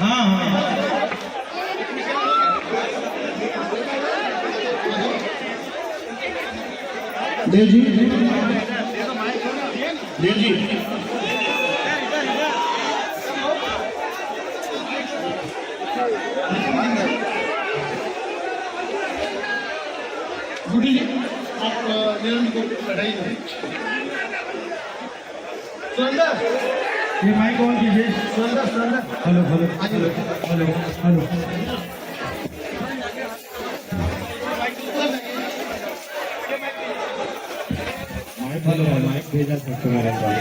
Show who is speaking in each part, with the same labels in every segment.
Speaker 1: हाँ हाँ देव जी, देव जी, गुडी जी आप निरंजन को बैठाइए। सुरेंद्र, ये माइक ऑन कीजिए। Surendra, Surendra, hello hello hello hello hello. Mike hello, mike भेजा सकते हैं मेरे पास।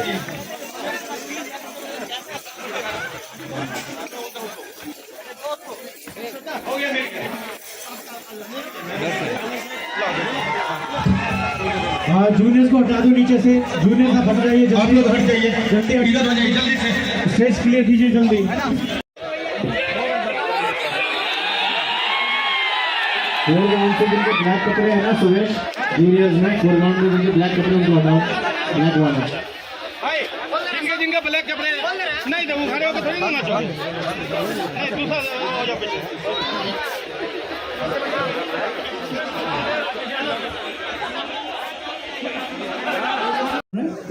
Speaker 1: हाँ, जूनियर्स को हटा दो नीचे से। जूनियर्स आप हट जाइए, आप लोग हट जाइए, जल्दी इधर हो जाइए, जल्दी से स्टेज क्लियर कीजिए जल्दी। फोरग्राउंड से जिनके ब्लैक कपड़े हैं ना सुरेश, जूनियर्स में फोरग्राउंड में जिनके ब्लैक कपड़े उनको हटाओ, ब्लैक वाला।
Speaker 2: जिनके जिनके ब्लैक कपड़े नहीं तो खड़े होकर थोड़ी ना नाचो, दूसरा हो जाओ पीछे।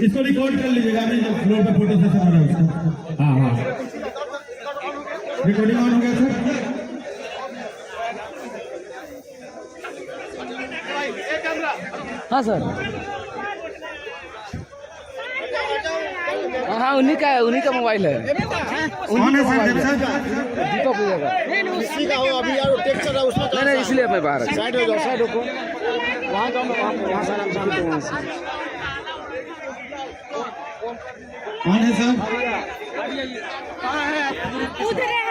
Speaker 1: इसको रिकॉर्ड कर लीजिएगा, आपने जब फ्लोर पे फोटो सेशन हो रहा है उसका। हाँ हाँ, रिकॉर्डिंग ऑन हो गया सर।
Speaker 3: हाँ सर, हाँ उन्हीं का मोबाइल है।
Speaker 1: कौन है सर?
Speaker 3: दीपक पूजा का
Speaker 2: उसी का हो अभी यार टेक्स्ट कर रहा है उसमें।
Speaker 3: नहीं, इसलिए मैं बाहर
Speaker 2: साइड हो जाओ, साइड हो वहाँ जाओ, वहाँ से आराम से वहाँ से।
Speaker 1: कौन है सर?
Speaker 4: उधर है।